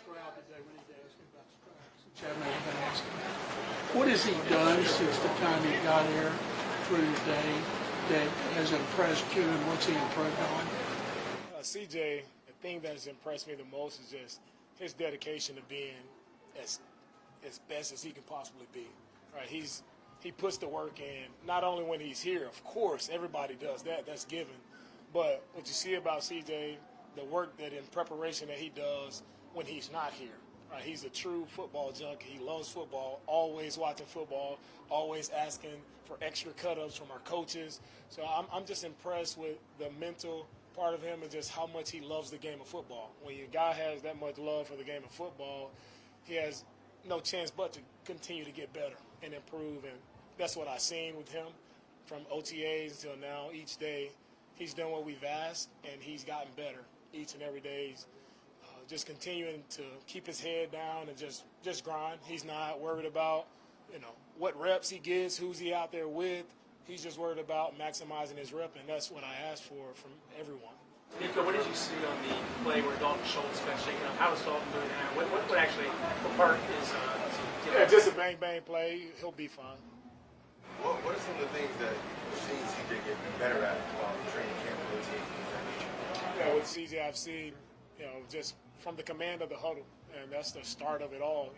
Stroud today. We need to ask him about Stroud, since you haven't been asking. What has he done since the time he got here through the day that has impressed you, and what's he improved on? CJ, the thing that's impressed me the most is just his dedication to being as best as he can possibly be. Right? He puts the work in, not only when he's here, of course, everybody does that, that's given. But what you see about CJ, the work that in preparation that he does when he's not here. Right? He's a true football junkie. He loves football, always watching football, always asking for extra cut-ups from our coaches. So I'm just impressed with the mental part of him and just how much he loves the game of football. When your guy has that much love for the game of football, he has no chance but to continue to get better and improve. And that's what I've seen with him from OTAs until now. Each day he's done what we've asked, and he's gotten better each and every day. He's just continuing to keep his head down and just grind. He's not worried about, what reps he gets, who's he out there with. He's just worried about maximizing his rep, and that's what I asked for from everyone. DeMeco, what did you see on the play where Dalton Schultz got shaken up? How is Dalton doing that? What actually, what part is Yeah, just a bang-bang play. He'll be fine. What are some of the things that you've seen CJ get better at while training camp and routine? Yeah, with CJ, I've seen, just from the command of the huddle, and that's the start of it all.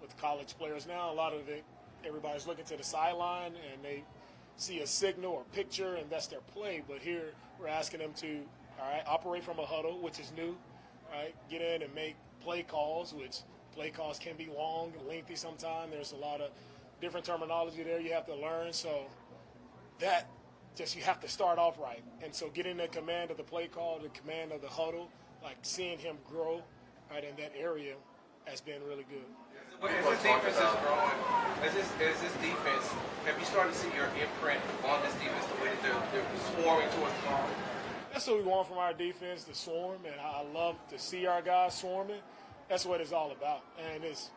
With college players now, a lot of it, everybody's looking to the sideline and they see a signal or picture, and that's their play. But here, we're asking them to, operate from a huddle, which is new. Get in and make play calls, which play calls can be long and lengthy sometimes. There's a lot of different terminology there you have to learn. So that just, you have to start off right. And so getting the command of the play call, the command of the huddle, like seeing him grow in that area has been really good. As this defense is growing, as this defense, have you started to see your imprint on this defense, the way that they're swarming towards the ball? That's what we want from our defense, to swarm, and I love to see our guys swarming. That's what it's all about. And it's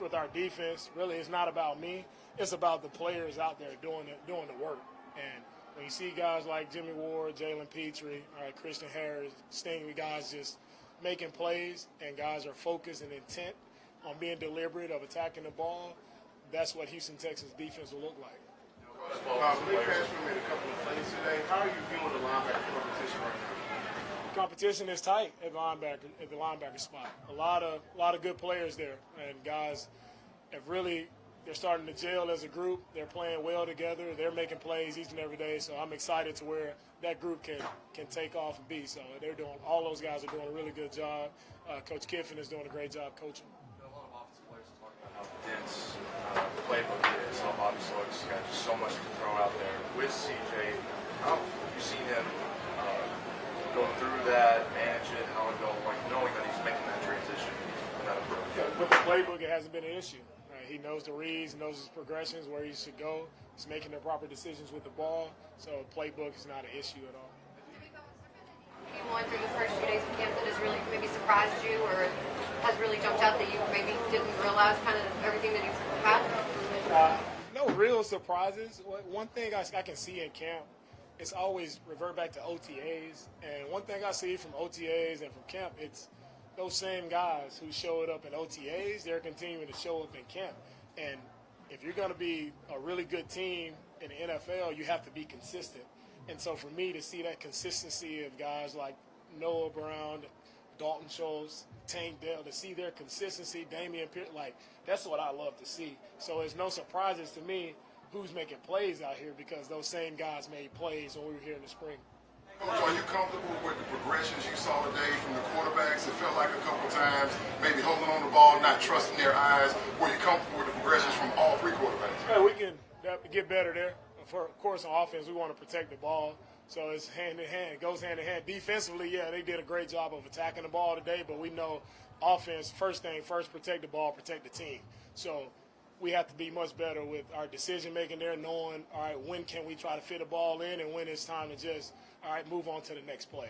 with our defense, really, it's not about me. It's about the players out there doing the work. And when you see guys like Jimmy Ward, Jalen Petrie, Christian Harris, Stingley, guys just making plays, and guys are focused and intent on being deliberate of attacking the ball, that's what Houston Texans defense will look like. They made a couple of plays today. How are you viewing the linebacker competition right now? Competition is tight at the linebacker spot. A lot of good players there, and guys have they're starting to gel as a group. They're playing well together. They're making plays each and every day. So I'm excited to where that group can take off and be. So all those guys are doing a really good job. Coach Kiffin is doing a great job coaching. A lot of offensive players are talking about how dense the playbook is, how Bobby Slowick's got just so much to throw out there. With CJ, how have you seen him go through that, manage it, how it go, knowing that he's making that transition and that approach? Yeah, with the playbook, it hasn't been an issue. He knows the reads, knows his progressions, where he should go. He's making the proper decisions with the ball, so playbook is not an issue at all. You won through the first few days of camp that has really maybe surprised you, or has really jumped out that you maybe didn't realize kind of everything that he's had? No real surprises. One thing I can see in camp, it's always revert back to OTAs. And one thing I see from OTAs and from camp, it's those same guys who showed up in OTAs, they're continuing to show up in camp. And if you're going to be a really good team in the NFL, you have to be consistent. And so for me to see that consistency of guys like Noah Brown, Dalton Schultz, Tank Dell, to see their consistency, Damian Pierce, that's what I love to see. So it's no surprises to me who's making plays out here, because those same guys made plays when we were here in the spring. Are you comfortable with the progressions you saw today from the quarterbacks? It felt like a couple times, maybe holding on the ball, not trusting their eyes. Were you comfortable with the progressions from all three quarterbacks? Yeah, we can get better there. Of course, on offense, we want to protect the ball. So it's hand in hand. It goes hand in hand. Defensively, yeah, they did a great job of attacking the ball today, but we know offense, first thing first, protect the ball, protect the team. So we have to be much better with our decision-making there, knowing, when can we try to fit a ball in, and when it's time to just, move on to the next play.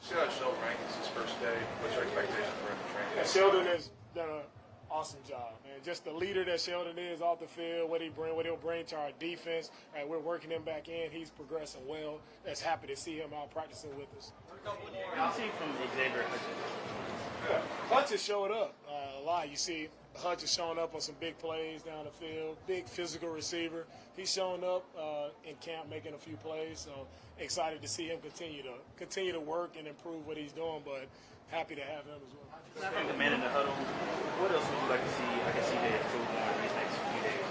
Sheldon Rankins, his first day. What's your expectation for him in training? Yeah, Sheldon has done an awesome job, man. Just the leader that Sheldon is off the field, what he'll bring to our defense. We're working him back in. He's progressing well. That's happy to see him out practicing with us. What do you see from Xavier Hutchinson? Hutch has showed up a lot. You see Hutch is showing up on some big plays down the field, big physical receiver. He's showing up in camp making a few plays, so excited to see him continue to work and improve what he's doing, but happy to have him as well. Aside from the man in the huddle, what else would you like to see, CJ improve on these next few days?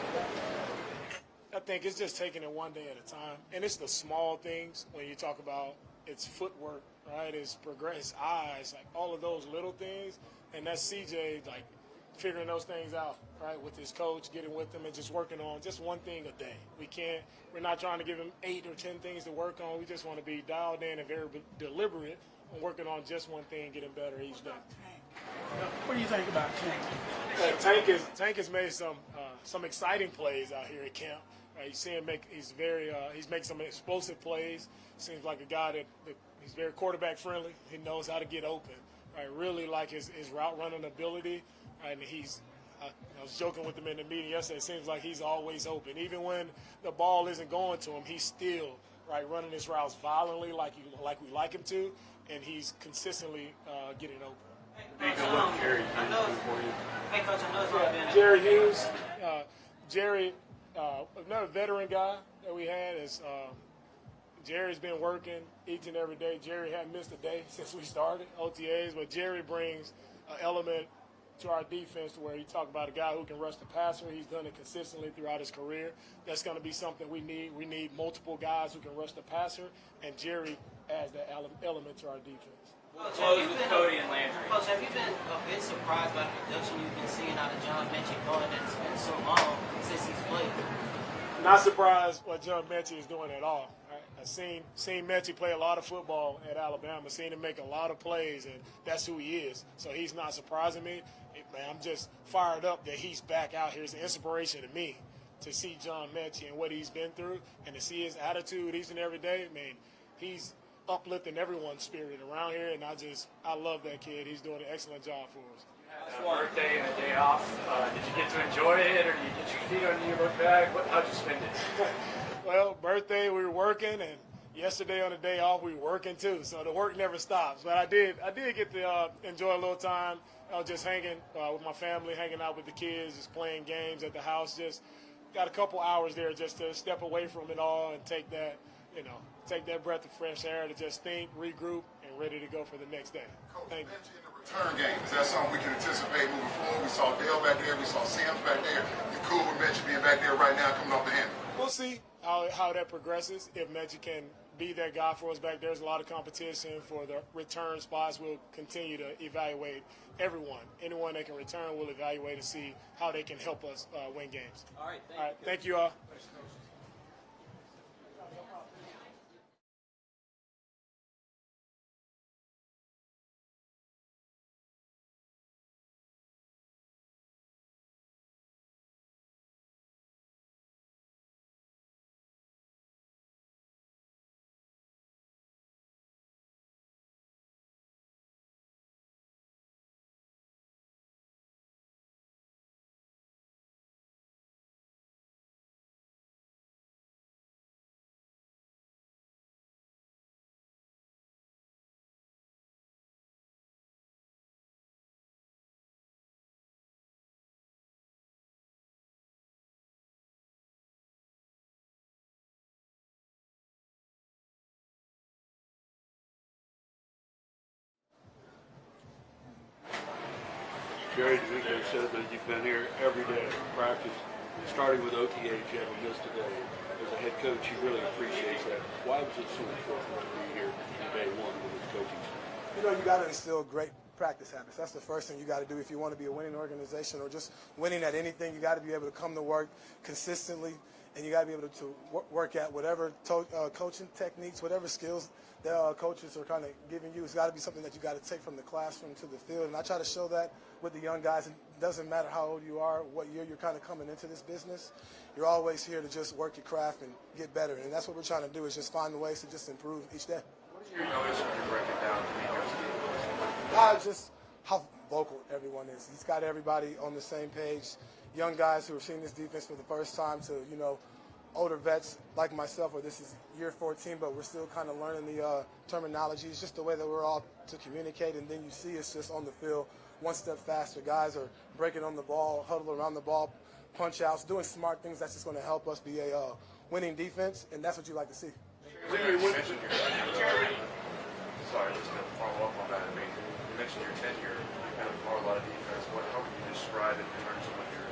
I think it's just taking it one day at a time, and it's the small things when you talk about it's footwork, right? It's progress, eyes, like all of those little things, and that's CJ like figuring those things out, right? With his coach, getting with him, and just working on just one thing a day. We're not trying to give him 8 or 10 things to work on. We just want to be dialed in and very deliberate on working on just one thing, getting better each day. What do you think about Tank? Tank has made some exciting plays out here at camp. You see him he's making some explosive plays. Seems like a guy that he's very quarterback friendly. He knows how to get open. Right, really like his route running ability. Right, and I was joking with him in the meeting yesterday. It seems like he's always open, even when the ball isn't going to him. He's still running his routes violently, like we like him to, and he's consistently getting open. Hey, Coach, I know it's not been Jerry Hughes, another veteran guy that we had is Jerry's been working each and every day. Jerry hadn't missed a day since we started OTAs, but Jerry brings an element to our defense where you talk about a guy who can rush the passer. He's done it consistently throughout his career. That's going to be something we need. We need multiple guys who can rush the passer, and Jerry adds that element to our defense. Close with Cody and Landry. Coach, have you been a bit surprised by the production you've been seeing out of John Mechie, knowing that it's been so long since he's played? Not surprised what John Mechie is doing at all. Right? I've seen Mechie play a lot of football at Alabama, seen him make a lot of plays, and that's who he is. So he's not surprising me. Man, I'm just fired up that he's back out here. It's an inspiration to me to see John Mechie and what he's been through, and to see his attitude each and every day. Man, he's uplifting everyone's spirit around here, and I love that kid. He's doing an excellent job for us. Birthday and a day off. Did you get to enjoy it, or did you get your feet under you, look back? How'd you spend it? Well, birthday we were working, and yesterday on the day off we were working too. So the work never stops. But I did get to enjoy a little time. I was just hanging with my family, hanging out with the kids, just playing games at the house. Just got a couple hours there just to step away from it all and take that breath of fresh air to just think, regroup, and ready to go for the next day. Coach, Thank you. mentioned the return game. Is that something we can anticipate moving forward? We saw Dale back there. We saw Sam's back there. You cool with Mechie being back there right now coming off the handle? We'll see how that progresses. If Mechie can be that guy for us back there, there's a lot of competition for the return spots. We'll continue to evaluate everyone. Anyone that can return, we'll evaluate and see how they can help us win games. All right, Thank you all. Jerry DeMeco said that you've been here every day, practice, starting with OTAs, you haven't missed a day. As a head coach, he really appreciates that. Why was it so important to be here from day one with his coaching staff? You know, you got to instill great practice habits. That's the first thing you got to do if you want to be a winning organization or just winning at anything. You got to be able to come to work consistently, and you got to be able to work at whatever coaching techniques, whatever skills the coaches are kind of giving you. It's got to be something that you got to take from the classroom to the field, and I try to show that with the young guys. It doesn't matter how old you are, what year you're kind of coming into this business. You're always here to just work your craft and get better, and that's what we're trying to do, is just find ways to just improve each day. What did you notice when you break it down to DeMeco's game? Just how vocal everyone is. He's got everybody on the same page. Young guys who are seeing this defense for the first time to, older vets like myself, where this is year 14, but we're still kind of learning the terminology. It's just the way that we're all to communicate, and then you see it's just on the field one step faster. Guys are breaking on the ball, huddle around the ball, punch outs, doing smart things that's just going to help us be a winning defense, and that's what you like to see. Sorry, just to follow up on that. I mean, you mentioned your tenure. You kind of are a lot of defense. How would you describe it in terms of what you're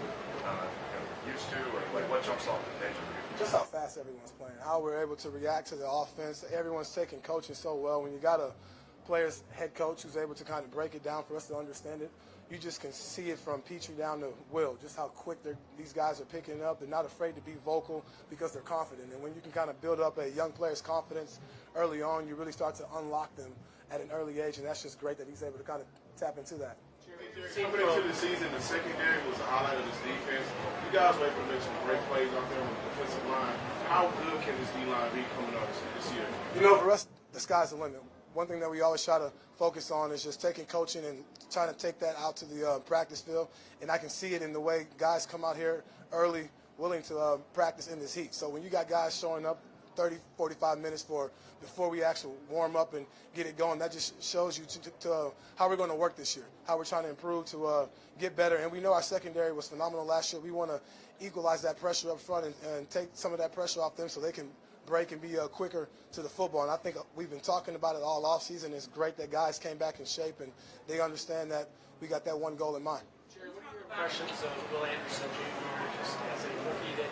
used to, or what jumps off the page for you? Just how fast everyone's playing, how we're able to react to the offense. Everyone's taking coaching so well. When you got a player's head coach who's able to kind of break it down for us to understand it, you just can see it from Petrie down to Will, just how quick these guys are picking up. They're not afraid to be vocal because they're confident. And when you can kind of build up a young player's confidence early on, you really start to unlock them at an early age, and that's just great that he's able to kind of tap into that. Coming into the season, the secondary was the highlight of this defense. You guys were able to make some great plays out there on the defensive line. How good can this D-line be coming up this year? You know, for us, the sky's the limit. One thing that we always try to focus on is just taking coaching and trying to take that out to the practice field. And I can see it in the way guys come out here early, willing to practice in this heat. So when you got guys showing up 30, 45 minutes before we actually warm up and get it going, that just shows you to how we're going to work this year, how we're trying to improve to get better. And we know our secondary was phenomenal last year. We want to equalize that pressure up front and take some of that pressure off them so they can break and be quicker to the football. And I think we've been talking about it all offseason. It's great that guys came back in shape and they understand that we got that one goal in mind. Jerry, what are your impressions of Will Anderson Jr. just as a rookie that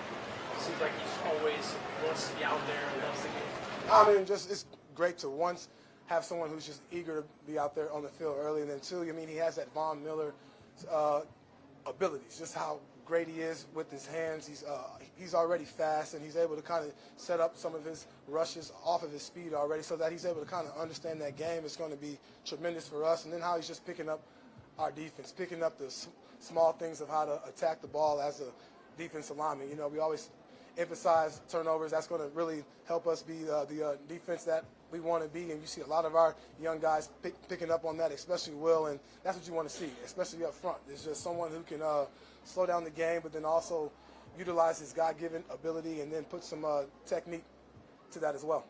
seems like he's always wants to be out there and loves the game? I mean, just it's great to once have someone who's just eager to be out there on the field early, and then two, I mean, he has that Von Miller abilities, just how great he is with his hands. He's already fast, and he's able to kind of set up some of his rushes off of his speed already so that he's able to kind of understand that game. It's going to be tremendous for us. And then how he's just picking up our defense, picking up the small things of how to attack the ball as a defensive lineman. You know, we always emphasize turnovers. That's going to really help us be the defense that we want to be. And you see a lot of our young guys picking up on that, especially Will. And that's what you want to see, especially up front. There's just someone who can slow down the game, but then also utilize his God-given ability and then put some technique to that as well.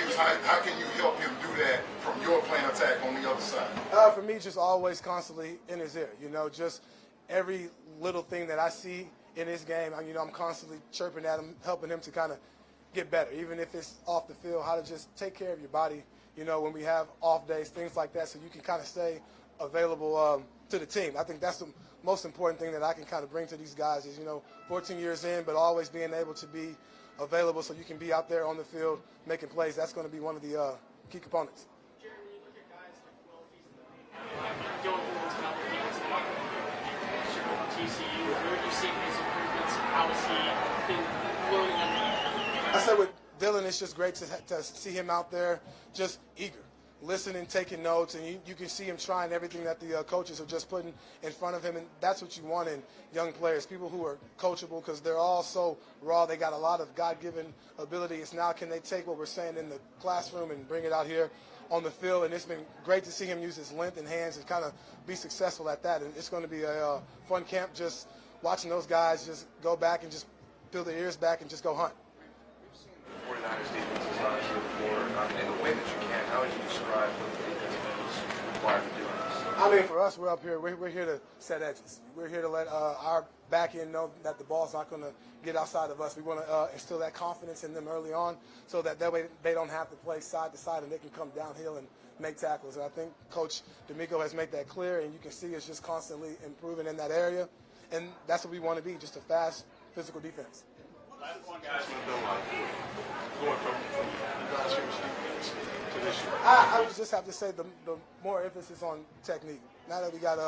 How can you help him do that from your plan attack on the other side? For me, just always constantly in his ear. You know, just every little thing that I see in his game, I'm constantly chirping at him, helping him to kind of get better, even if it's off the field, how to just take care of your body, when we have off days, things like that, so you can kind of stay available to the team. I think that's the most important thing that I can kind of bring to these guys is, 14 years in, but always being able to be available so you can be out there on the field making plays. That's going to be one of the key components. Jeremy, you look at guys like Will, he's in the league. Going forward to the defensive line, TCU, where are you seeing his improvements? How has he been floating under? I said with Dylan, it's just great to see him out there just eager, listening, taking notes, and you can see him trying everything that the coaches are just putting in front of him, and that's what you want in young players, people who are coachable because they're all so raw. They got a lot of God-given ability. It's now can they take what we're saying in the classroom and bring it out here on the field, and it's been great to see him use his length and hands and kind of be successful at that, and it's going to be a fun camp just watching those guys just go back and just peel their ears back and just go hunt. 49ers defense is obviously before, in the way that you can. How would you describe what the defense is required to do this? I mean, for us, we're up here. We're here to set edges. We're here to let our back end know that the ball's not going to get outside of us. We want to instill that confidence in them early on so that way they don't have to play side to side and they can come downhill and make tackles. And I think Coach DeMeco has made that clear, and you can see it's just constantly improving in that area. And that's what we want to be, just a fast, physical defense. Last one, guys, going from last year's defense to this year. I would just have to say the more emphasis on technique. Now that we got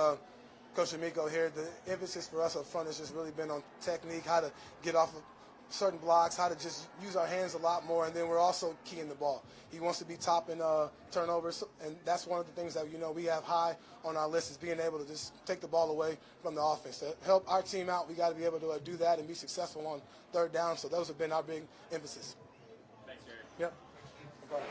Coach DeMeco here, the emphasis for us up front has just really been on technique, how to get off of certain blocks, how to just use our hands a lot more, and then we're also keying the ball. He wants to be top in turnovers, and that's one of the things that we have high on our list is being able to just take the ball away from the offense. To help our team out, we got to be able to do that and be successful on third down, so those have been our big emphasis. Thanks, Jerry. Yep. No problem.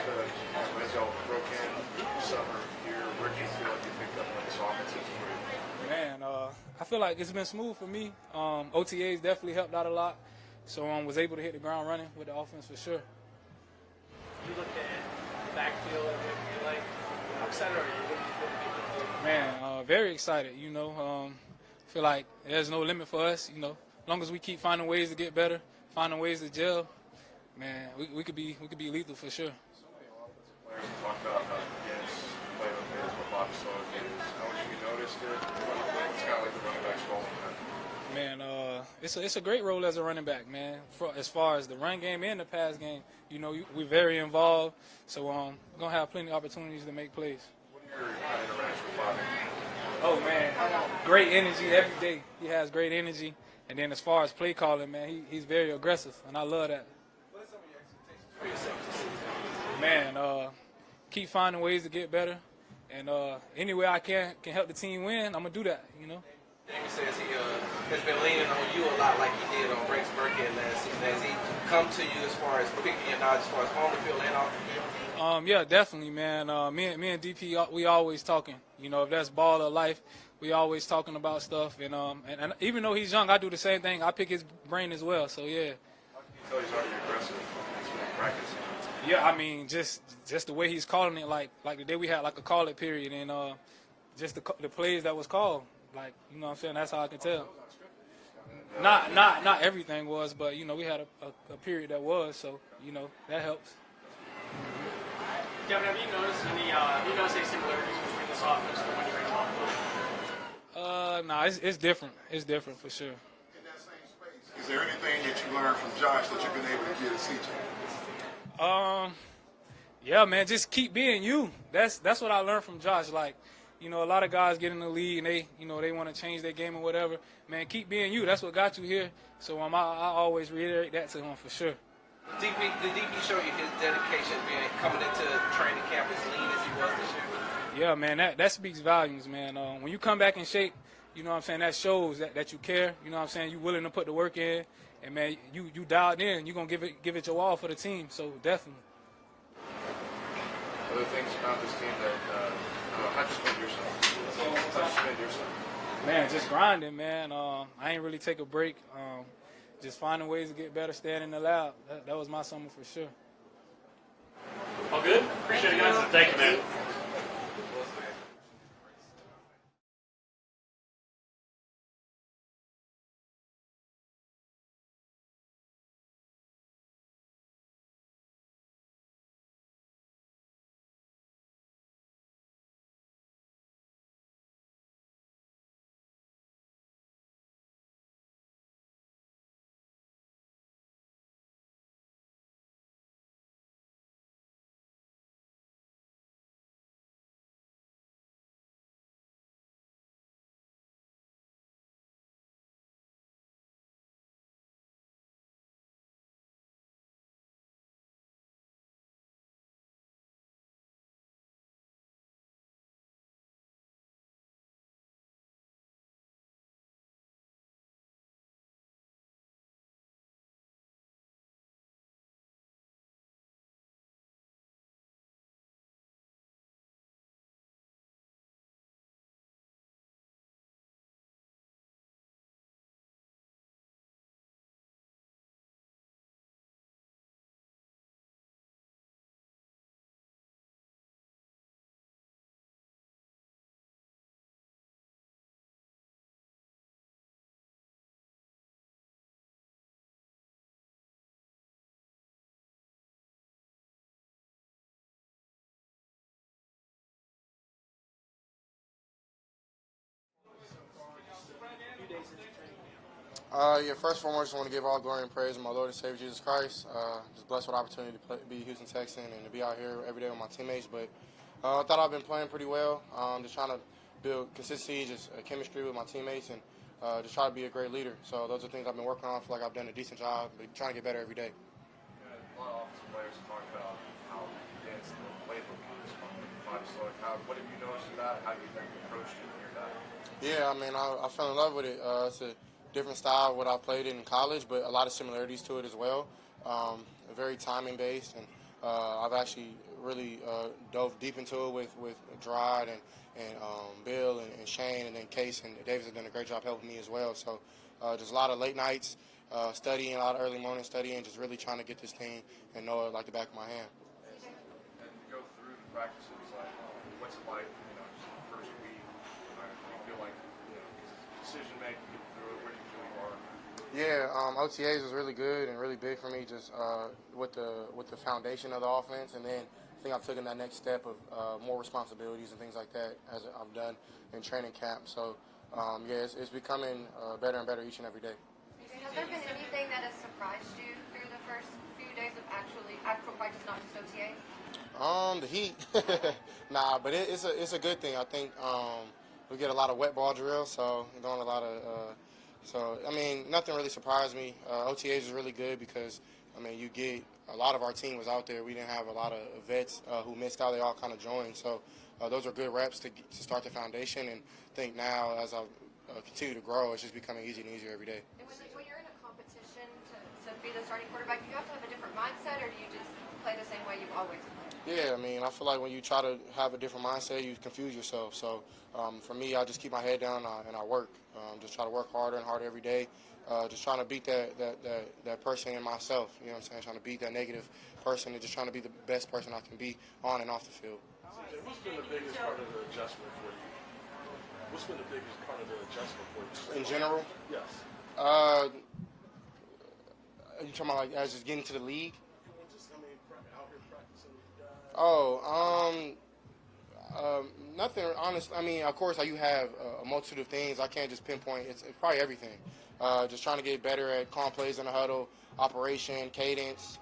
as y'all broke in summer here, where do you feel like you picked up on this offensive for you? Man, I feel like it's been smooth for me. OTAs definitely helped out a lot, so was able to hit the ground running with the offense for sure. You look at the backfield and you're like, how excited are you? What do you feel like you can do? Man, very excited. Feel like there's no limit for us. As long as we keep finding ways to get better, finding ways to gel, man, we could be lethal for sure. So many offensive players talk about how Dennis played with his with Bobby Slow games. How much have you noticed it? It's kind of like the running back's role. Man, it's a great role as a running back, man. As far as the run game and the pass game, we're very involved. So we're gonna have plenty of opportunities to make plays. What are your interactions with Bobby? Oh man, great energy every day. He has great energy, and then as far as play calling, man, he's very aggressive, and I love that. What are some of your expectations for yourself this season? Man, keep finding ways to get better, and any way I can help the team win, I'm gonna do that. Jamie says he has been leaning on you a lot like he did on Rex Burkhead last season. Has he come to you as far as picking your knowledge as far as on the field and off the field? Yeah, definitely, man. Me and DP, we always talking. If that's ball or life, we always talking about stuff. And even though he's young, I do the same thing. I pick his brain as well. So yeah. How can you tell he's already aggressive in practice? Yeah, I mean, just the way he's calling it, like the day we had like a call it period, and just the plays that was called. Like, what I'm saying? That's how I can tell. Not everything was, but, we had a period that was, so, that helps. Devin, have you noticed any similarities between this offense and the one you ran off? Nah, it's different. It's different for sure. In that same space, is there anything that you learned from Josh that you've been able to give to CJ? Yeah, man, just keep being you. That's what I learned from Josh. Like, a lot of guys get in the league and they want to change their game or whatever. Man, keep being you. That's what got you here. So I always reiterate that to him for sure. Did DP show you his dedication coming into training camp as lean as he was this year? Yeah, man, that speaks volumes, man. When you come back in shape, that shows that you care. You willing to put the work in. And, man, you dialed in. You're going to give it your all for the team. So definitely. Other things about this team that how'd you spend yourself? Man, just grinding, man. I ain't really take a break. Just finding ways to get better, staying in the lab. That was my summer for sure. All good? Appreciate it, guys. Thank you, man. First and foremost, I want to give all glory and praise to my Lord and Savior Jesus Christ. Just blessed with the opportunity to be a Houston Texan and to be out here every day with my teammates. But I thought I've been playing pretty well. Just trying to build consistency, just chemistry with my teammates, and just try to be a great leader. So those are things I've been working on. I feel like I've done a decent job, but trying to get better every day. A lot of offensive players talk about how dense the playbook is from Bobby Slow. What have you noticed about it? How do you think you approached it when you're done? Yeah, I mean, I fell in love with it. It's a different style of what I played in college, but a lot of similarities to it as well. Very timing based, and I've actually really dove deep into it with Stroud and Bill and Shane, and then Case and Davis have done a great job helping me as well. So just a lot of late nights studying, a lot of early morning studying, just really trying to get this team and know it like the back of my hand. And to go through the practices, like what's it like, just the first week? Do you feel like, decision making, get through it? Where do you feel you are? Yeah, OTAs was really good and really big for me, just with the foundation of the offense, and then I think I've taken that next step of more responsibilities and things like that as I've done in training camp. So yeah, it's becoming better and better each and every day. Has there been anything that has surprised you through the first few days of actual practice, not just OTA? The heat, nah, but it's a good thing. I think we get a lot of wet ball drills, so we're doing a lot of. So I mean, nothing really surprised me. OTAs is really good because you get a lot of our team was out there. We didn't have a lot of vets who missed out. They all kind of joined, so those are good reps to start the foundation. And I think now as I continue to grow, it's just becoming easier and easier every day. And when you're in a competition to be the starting quarterback, do you have to have a different mindset, or do you just play the same way you've always played? Yeah, I feel like when you try to have a different mindset, you confuse yourself. So for me, I just keep my head down and I work. Just try to work harder and harder every day. Just trying to beat that person in myself. You know what I'm saying? Trying to beat that negative person and just trying to be the best person I can be on and off the field. CJ, what's been the biggest part of the adjustment for you? What's been the biggest part of the adjustment for you? In general? Yes. Are you talking about like as just getting to the league? Out here practicing with the guys. Nothing honest. Of course, you have a multitude of things. I can't just pinpoint. It's probably everything. Just trying to get better at calm plays in the huddle, operation, cadence,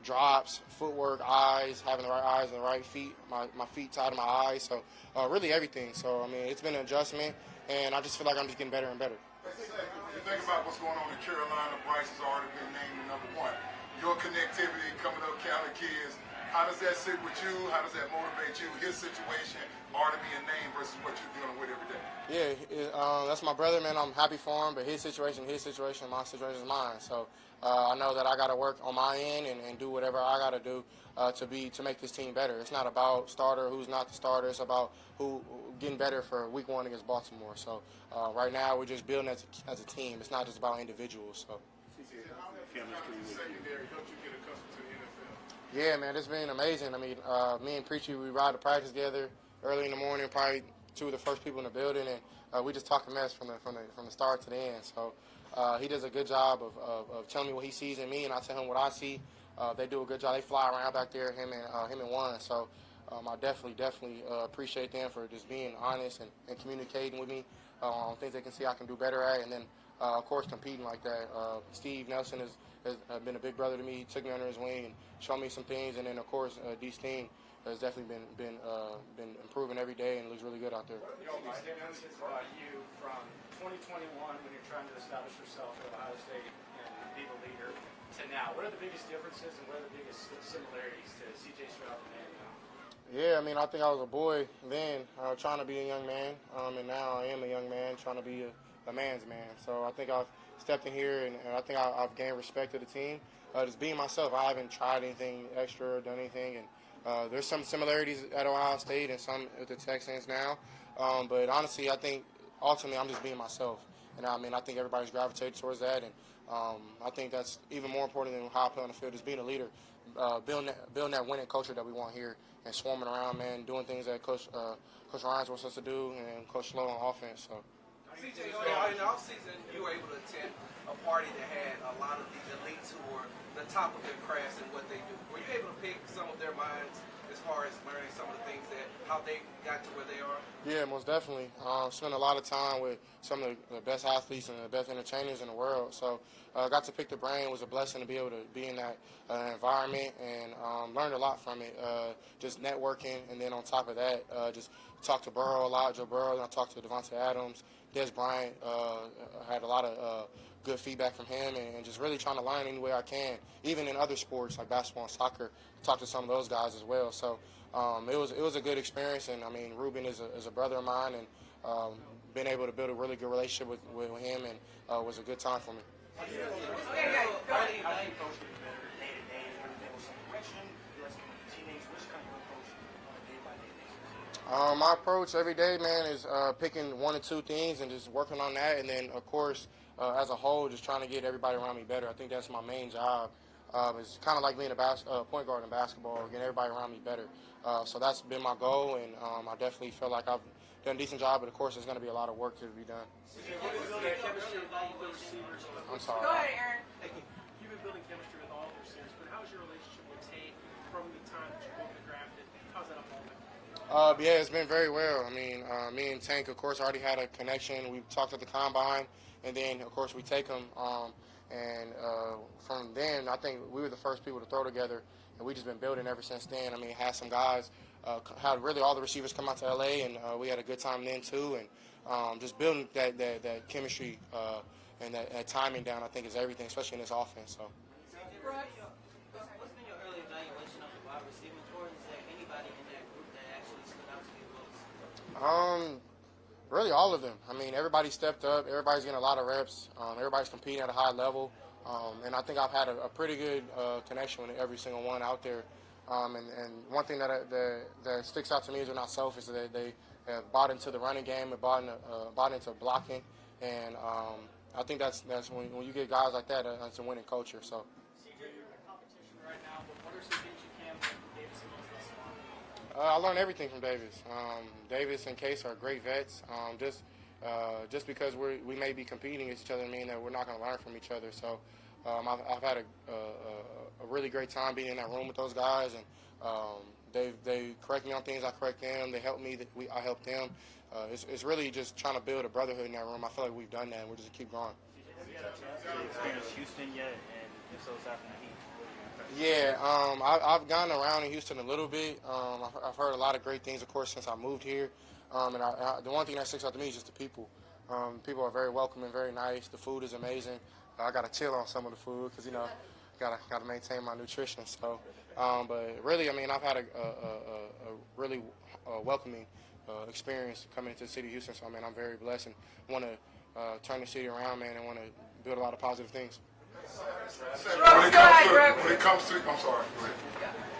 drops, footwork, eyes, having the right eyes and the right feet, my feet tied to my eyes. So really everything. So, it's been an adjustment, and I just feel like I'm just getting better and better. You think about what's going on in Carolina. Bryce has already been named the #1. Your connectivity coming up, County kids. How does that sit with you? How does that motivate you? His situation already being named versus what you're dealing with every day. Yeah, that's my brother, man. I'm happy for him, but his situation, my situation is mine. So I know that I got to work on my end and do whatever I got to do to make this team better. It's not about starter, who's not the starter. It's about who getting better for Week 1 against Baltimore. So right now we're just building as a team. It's not just about individuals. So. Secondary helped you get accustomed to the NFL. Yeah, man, it's been amazing. Me and Preachy, we ride to practice together early in the morning, probably two of the first people in the building, and we just talk a mess from the start to the end. So he does a good job of telling me what he sees in me, and I tell him what I see. They do a good job. They fly around back there, him and Juan. So I definitely appreciate them for just being honest and communicating with me on things they can see I can do better at, and then of course competing like that. Steve Nelson has been a big brother to me. He took me under his wing and showed me some things, and then of course D's team has definitely been improving every day and looks really good out there. What are the biggest differences about you from 2021 when you're trying to establish yourself at Ohio State and be the leader to now? What are the biggest differences and what are the biggest similarities to C.J. Stroud and now? Yeah, I think I was a boy then, trying to be a young man, and now I am a young man trying to be a man's man. So I think I've stepped in here, and I think I've gained respect of the team. Just being myself, I haven't tried anything extra or done anything, and there's some similarities at Ohio State and some with the Texans now. But honestly, I think ultimately I'm just being myself, and I think everybody's gravitated towards that, and I think that's even more important than how I play on the field is being a leader, building that winning culture that we want here, and swarming around, man, doing things that Coach Ryans wants us to do, and Coach Slow on offense. So. CJ, in the offseason, you were able to attend a party that had a lot of these elites who were the top of their crafts and what they do. Were you able to pick some of their minds as far as learning some of the things how they got to where they are? Yeah, most definitely. Spent a lot of time with some of the best athletes and the best entertainers in the world. So got to pick the brain. It was a blessing to be able to be in that environment and learned a lot from it. Just networking, and then on top of that, just talked to Burrow a lot, Joe Burrow, and I talked to Devontae Adams. Des Bryant, had a lot of good feedback from him, and just really trying to learn any way I can, even in other sports like basketball and soccer. Talk to some of those guys as well. So it was a good experience, and Ruben is a brother of mine, and been able to build a really good relationship with him, and was a good time for me. How do you coach get better day to day? Are you able some direction? You like some teammates? What's My approach every day, man, is picking one or two things and just working on that. And then, of course, as a whole, just trying to get everybody around me better. I think that's my main job. It's kind of like being a point guard in basketball, getting everybody around me better. So that's been my goal, and I definitely feel like I've done a decent job. But, of course, there's going to be a lot of work to be done. I'm sorry. Go ahead, Aaron. Thank you. You've been building chemistry with all of your receivers, but how's your relationship with Tate from the time that you both got drafted? How's that evolving? Yeah, it's been very well. I mean, me and Tank, of course, already had a connection. We talked at the combine, and then, of course, we take him. From then, I think we were the first people to throw together, and we just been building ever since then. I mean, had some guys, had really all the receivers come out to LA, and we had a good time then too. And just building that chemistry and that timing down, I think, is everything, especially in this offense. So. What's been your early evaluation of the wide receiving core? Is there anybody in that group that actually stood out to you most? Really all of them. I mean, everybody stepped up. Everybody's getting a lot of reps. Everybody's competing at a high level. And I think I've had a pretty good connection with every single one out there. And one thing that sticks out to me is they're not selfish. They have bought into the running game and bought into blocking. And I think that's when you get guys like that, that's a winning culture. So. CJ, you're in competition right now, but what are some things you can learn from Davis and thus far? I learned everything from Davis. Davis and Case are great vets. Just because we may be competing against each other, mean that we're not going to learn from each other. So I've had a really great time being in that room with those guys, and they correct me on things, I correct them. They help me, I help them. It's really just trying to build a brotherhood in that room. I feel like we've done that, and we're just keep going. Have you had a chance to experience Houston yet? And if so, aside from the Heat, what are you impressed? Yeah, I've gone around in Houston a little bit. I've heard a lot of great things, of course, since I moved here. And the one thing that sticks out to me is just the people. People are very welcoming, very nice. The food is amazing. I got to chill on some of the food because, got to maintain my nutrition. So, but really, I mean, I've had a really welcoming experience coming into the city of Houston. So, I mean, I'm very blessed and want to turn the city around, man, and want to build a lot of positive things. When it comes to, I'm sorry. Go ahead.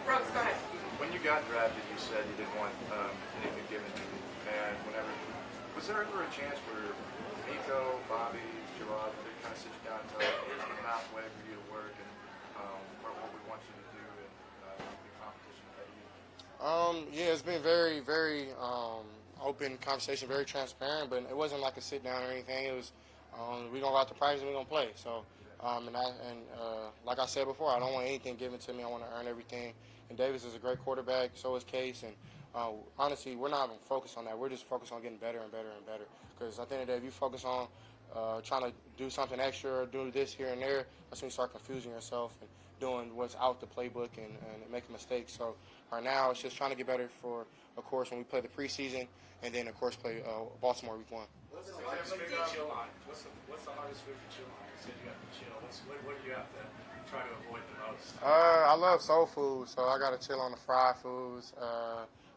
Brooks, go ahead. When you got drafted, you said you didn't want anything given to you. And whenever, was there ever a chance where DeMeco, Bobby, Gerard, they kind of sit you down and tell you, here's the pathway for you to work and what we want you to do and the competition ahead of you? Yeah, it's been very, very open conversation, very transparent, but it wasn't like a sit down or anything. It was, we're going to go out to practice and we're going to play. So, like I said before, I don't want anything given to me. I want to earn everything. And Davis is a great quarterback, so is Case. And honestly, we're not even focused on that. We're just focused on getting better and better and better. Because at the end of the day, if you focus on trying to do something extra or do this here and there, that's when you start confusing yourself and doing what's out the playbook and making mistakes. So right now, it's just trying to get better for, of course, when we play the preseason and then, of course, play Baltimore week 1. What's the hardest food to chill on? What's the hardest food to chill on? You said you have to chill. What do you have to try to avoid the most? I love soul food, so I got to chill on the fried foods.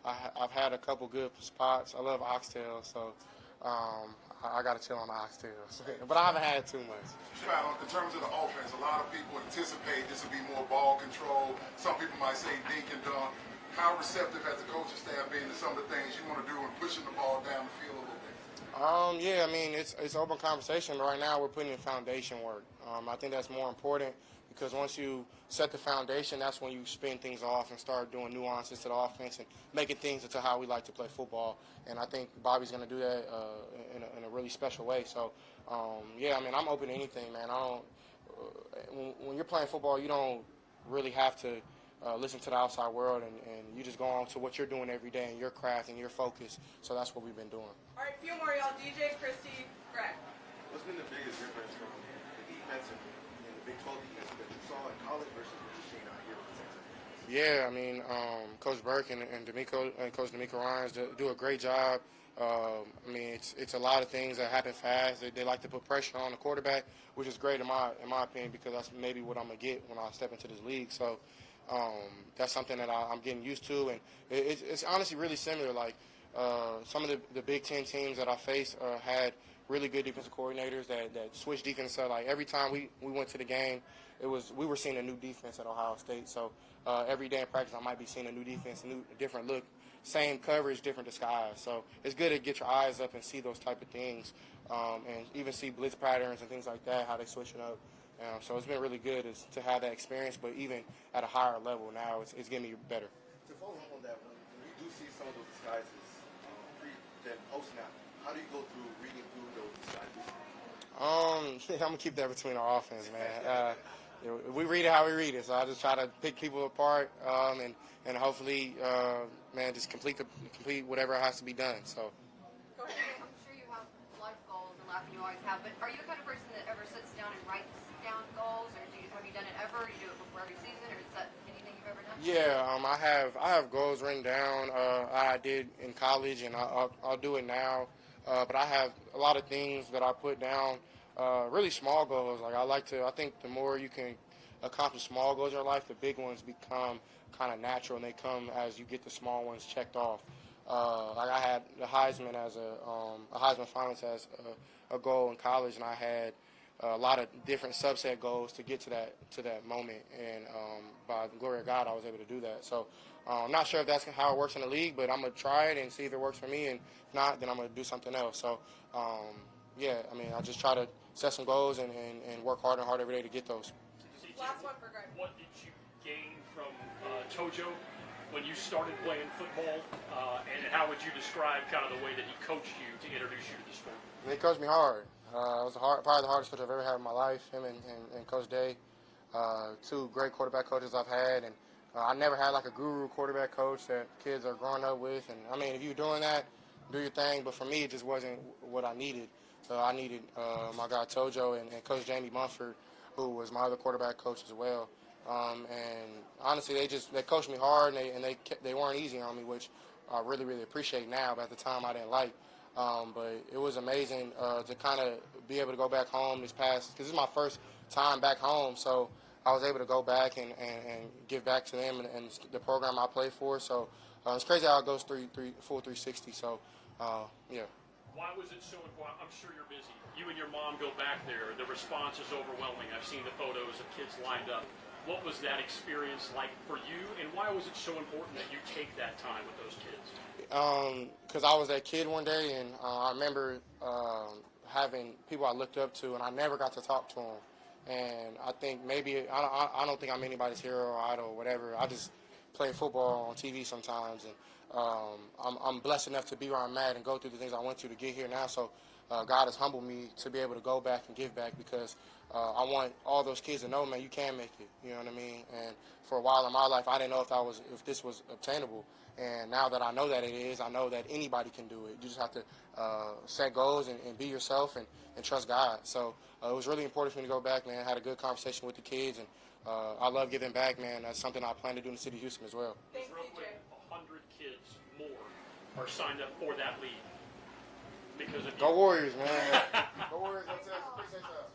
I've had a couple good spots. I love oxtail, so I got to chill on the oxtails. But I haven't had too much. Stroud, in terms of the offense, a lot of people anticipate this will be more ball control. Some people might say dink and dunk. How receptive has the coaching staff been to some of the things you want to do and pushing the ball down the field a little bit? Yeah, I mean, it's open conversation, but right now we're putting in foundation work. I think that's more important because once you set the foundation, that's when you spin things off and start doing nuances to the offense and making things into how we like to play football. And I think Bobby's going to do that in a really special way. So, yeah, I mean, I'm open to anything, man. When you're playing football, you don't really have to listen to the outside world, and you just go on to what you're doing every day and your craft and your focus. So that's what we've been doing. All right, a few more, y'all. DJ, Christy, Greg. What's been the biggest difference from the defense and the Big 12 defense that you saw in college versus what you're seeing out here with the Texans? Yeah, I mean, Coach Burke and DeMeco and Coach DeMeco Ryans do a great job. I mean, it's a lot of things that happen fast. They like to put pressure on the quarterback, which is great in my opinion because that's maybe what I'm gonna get when I step into this league. So that's something that I'm getting used to, and it's honestly really similar. Like some of the Big Ten teams that I faced had really good defensive coordinators that switched defense. So like every time we went to the game, we were seeing a new defense at Ohio State. So every day in practice, I might be seeing a new defense, a different look same coverage, different disguise. So it's good to get your eyes up and see those type of things, and even see blitz patterns and things like that, how they switch it up. So it's been really good to have that experience, but even at a higher level now, it's getting me better. To follow up on that, when you do see some of those disguises pre then post snap, how do you go through reading through those disguises? I'm gonna keep that between our offense, man. We read it how we read it, so I just try to pick people apart, and hopefully, man, just complete whatever has to be done. So. I'm sure you have a lot of goals in life, and you always have. But are you the kind of person that ever sits down and writes down goals, or have you done it ever? Or you do it before every season, or is that anything you've ever done? Yeah, I have goals written down. I did in college, and I'll do it now. But I have a lot of things that I put down. Really small goals. I think the more you can accomplish small goals in your life, the big ones become kind of natural, and they come as you get the small ones checked off. I had the Heisman as a Heisman Finals as a goal in college, and I had a lot of different subset goals to get to that moment. And by the glory of God, I was able to do that. So I'm not sure if that's how it works in the league, but I'm gonna try it and see if it works for me. And if not, then I'm gonna do something else. So yeah, I mean, I just try to set some goals and work hard and hard every day to get those. Last one for Greg. What did you gain from Tojo when you started playing football, and how would you describe kind of the way that he coached you to introduce you to the sport? He coached me hard. It was probably the hardest coach I've ever had in my life, him and Coach Day. Two great quarterback coaches I've had, and I never had like a guru quarterback coach that kids are growing up with. And I mean, if you're doing that, do your thing, but for me, it just wasn't what I needed. I needed my guy Tojo and Coach Jamie Munford, who was my other quarterback coach as well. And honestly, they coached me hard, and they weren't easy on me, which I really, really appreciate now, but at the time I didn't like. But it was amazing to kind of be able to go back home because this is my first time back home, so I was able to go back and give back to them and the program I play for. So it's crazy how it goes full 360. So, yeah. Why was it so important? I'm sure you're busy. You and your mom go back there. The response is overwhelming. I've seen the photos of kids lined up. What was that experience like for you, and why was it so important that you take that time with those kids? Because I was that kid one day, and I remember having people I looked up to, and I never got to talk to them. And I think I don't think I'm anybody's hero or idol or whatever. I just play football on TV sometimes, and I'm blessed enough to be where I'm at and go through the things I went to get here now. So God has humbled me to be able to go back and give back, because I want all those kids to know, man, you can make it. You know what I mean? And for a while in my life, I didn't know if this was obtainable. And now that I know that it is, I know that anybody can do it. You just have to set goals and be yourself and trust God. So it was really important for me to go back, man. I had a good conversation with the kids, and I love giving back, man. That's something I plan to do in the city of Houston as well. Just real quick, 100 kids more are signed up for that league because of you. Go Warriors, man. Go Warriors. Appreciate that.